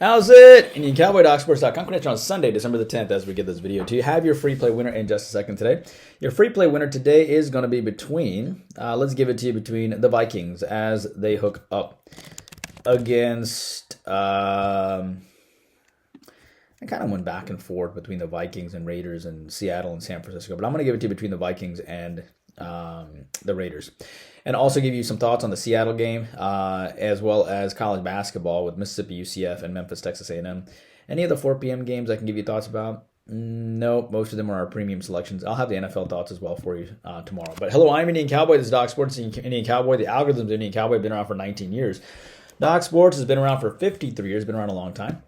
How's it? Indian Cowboy, docsports.com. Connection on Sunday, December the 10th, as we get this video to you. Have your free play winner in just a second today. Your free play winner today is going to be between, let's give it to you, between the Vikings as they hook up against, I kind of went back and forth between the Vikings and Raiders and Seattle and San Francisco, but I'm going to give it to you between the Vikings and the Raiders. And also give you some thoughts on the Seattle game, as well as college basketball with Mississippi, UCF, and Memphis, Texas A&M. Any of the 4 p.m. games I can give you thoughts about? No, most of them are our premium selections. I'll have the NFL thoughts as well for you tomorrow. But hello, I'm Indian Cowboy. This is Doc Sports, Indian Cowboy. The algorithms of Indian Cowboy have been around for 19 years. Doc Sports has been around for 53 years, been around a long time.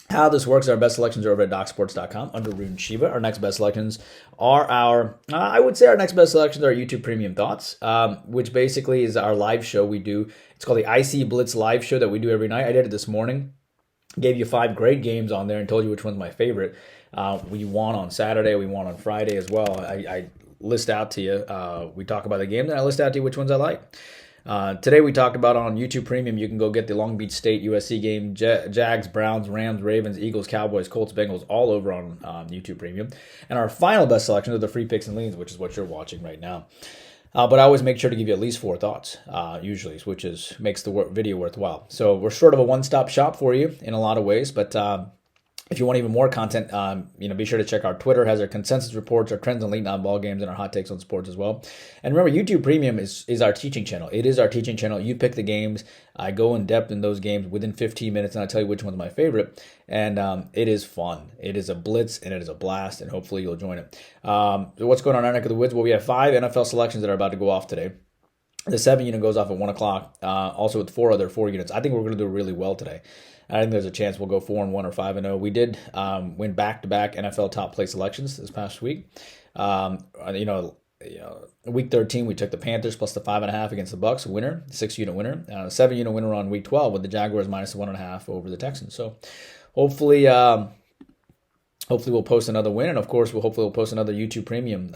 How this works, our best selections are over at docsports.com under Rune Shiva. Our next best selections are our next best selections are YouTube Premium Thoughts, which basically is our live show we do. It's called the IC Blitz live show that we do every night. I did it this morning. Gave you 5 great games on there and told you which one's my favorite. We won on Saturday. We won on Friday as well. I list out to you. We talk about the game, then I list out to you which ones I like. Today we talked about on YouTube Premium, you can go get the Long Beach State USC game, Jags, Browns, Rams, Ravens, Eagles, Cowboys, Colts, Bengals, all over on YouTube Premium. And our final best selection are the free picks and leans, which is what you're watching right now. But I always make sure to give you at least 4 thoughts, usually, which makes the video worthwhile. So we're sort of a one-stop shop for you in a lot of ways, but if you want even more content, be sure to check our Twitter. It has our consensus reports, our trends on late night ball games, and our hot takes on sports as well. And remember, YouTube Premium is our teaching channel. It is our teaching channel. You pick the games. I go in depth in those games within 15 minutes, and I tell you which one's my favorite. And it is fun. It is a blitz, and it is a blast, and hopefully you'll join it. So what's going on in our neck of the woods? Well, we have 5 NFL selections that are about to go off today. The 7 unit goes off at 1 o'clock, also with 4 other 4 units. I think we're going to do really well today. I think there's a chance we'll go 4-1 or 5-0. We did win back-to-back NFL top play selections this past week. Week 13 we took the Panthers plus the 5.5 against the Bucks, a winner, 6-unit winner, 7-unit winner on week 12 with the Jaguars minus 1.5 over the Texans. So hopefully we'll post another win, and of course we'll post another YouTube Premium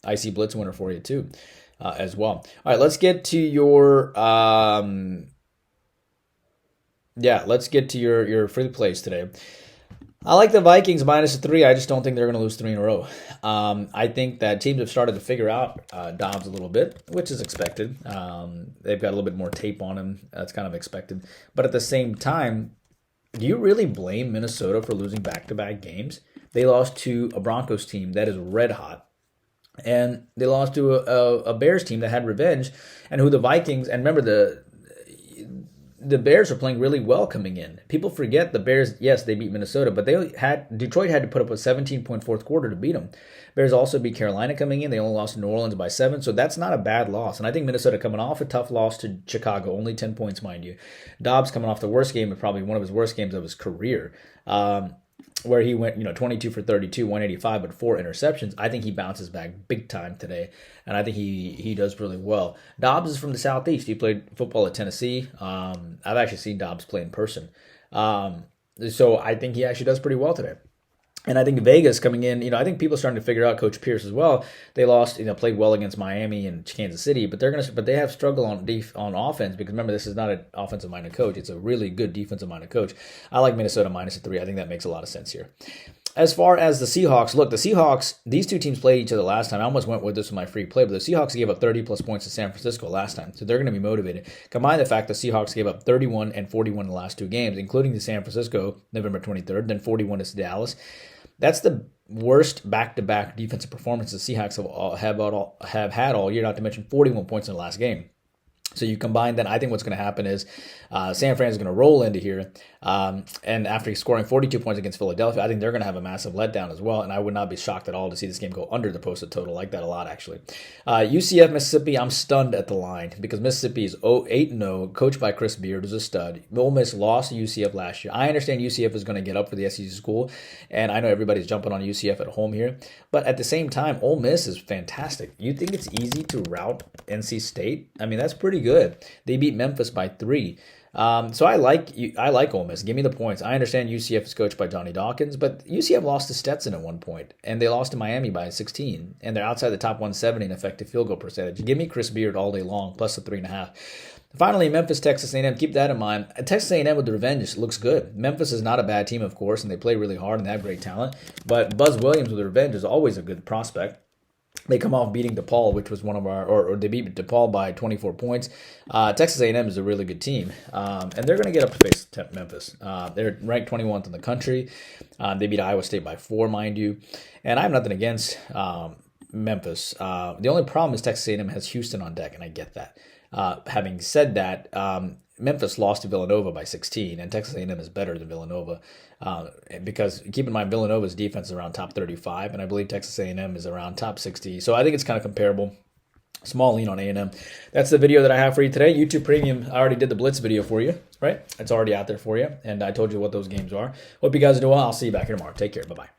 IC Blitz winner for you too, as well. All right, let's get to your. Let's get to your free plays today. I like the Vikings minus 3. I just don't think they're going to lose 3 in a row. I think that teams have started to figure out Dobbs a little bit, which is expected. They've got a little bit more tape on him. That's kind of expected. But at the same time, do you really blame Minnesota for losing back-to-back games? They lost to a Broncos team that is red hot. And they lost to a Bears team that had revenge, and who the Vikings, and remember the Bears are playing really well coming in. People forget the Bears, yes, they beat Minnesota, but Detroit had to put up a 17-point fourth quarter to beat them. Bears also beat Carolina coming in. They only lost to New Orleans by 7, so that's not a bad loss. And I think Minnesota coming off a tough loss to Chicago, only 10 points, mind you. Dobbs coming off the worst game, probably one of his worst games of his career, where he went 22 for 32, 185, but 4 interceptions. I think he bounces back big time today, and I think he does really well. Dobbs is from the Southeast. He played football at Tennessee. I've actually seen Dobbs play in person. So I think he actually does pretty well today. And I think Vegas coming in, I think people are starting to figure out Coach Pierce as well. They lost, played well against Miami and Kansas City, but they have struggled on offense because remember, this is not an offensive-minded coach. It's a really good defensive-minded coach. I like Minnesota minus 3. I think that makes a lot of sense here. As far as the Seahawks, look, the Seahawks, these two teams played each other last time. I almost went with this with my free play, but the Seahawks gave up 30-plus points to San Francisco last time, so they're going to be motivated. Combine the fact the Seahawks gave up 31 and 41 in the last 2 games, including the San Francisco, November 23rd, then 41 to Dallas. That's the worst back-to-back defensive performance the Seahawks have had all year, not to mention 41 points in the last game. So you combine that, I think what's going to happen is San Fran is going to roll into here. And after scoring 42 points against Philadelphia, I think they're going to have a massive letdown as well. And I would not be shocked at all to see this game go under the posted total. I like that a lot, actually. UCF, Mississippi, I'm stunned at the line because Mississippi is 8-0, coached by Chris Beard, who's a stud. Ole Miss lost to UCF last year. I understand UCF is going to get up for the SEC school, and I know everybody's jumping on UCF at home here. But at the same time, Ole Miss is fantastic. You think it's easy to rout NC State? I mean, that's pretty good. They beat Memphis by 3. So I like Ole Miss. Give me the points. I understand UCF is coached by Johnny Dawkins, but UCF lost to Stetson at one point, and they lost to Miami by 16, and they're outside the top 170 in effective field goal percentage. Give me Chris Beard all day long, plus the 3.5. Finally, Memphis, Texas A&M. Keep that in mind. Texas A&M with the revenge looks good. Memphis is not a bad team, of course, and they play really hard and they have great talent. But Buzz Williams with the revenge is always a good prospect. They come off beating DePaul, which was one of our, or they beat DePaul by 24 points. Texas A&M is a really good team, and they're going to get up to face Memphis. They're ranked 21th in the country. They beat Iowa State by 4, mind you. And I have nothing against Memphis. The only problem is Texas A&M has Houston on deck, and I get that. Having said that, Memphis lost to Villanova by 16, and Texas A&M is better than Villanova because keep in mind Villanova's defense is around top 35, and I believe Texas A&M is around top 60. So I think it's kind of comparable. Small lean on A&M. That's the video that I have for you today. YouTube Premium, I already did the Blitz video for you, right? It's already out there for you, and I told you what those games are. Hope you guys are doing well. I'll see you back here tomorrow. Take care. Bye-bye.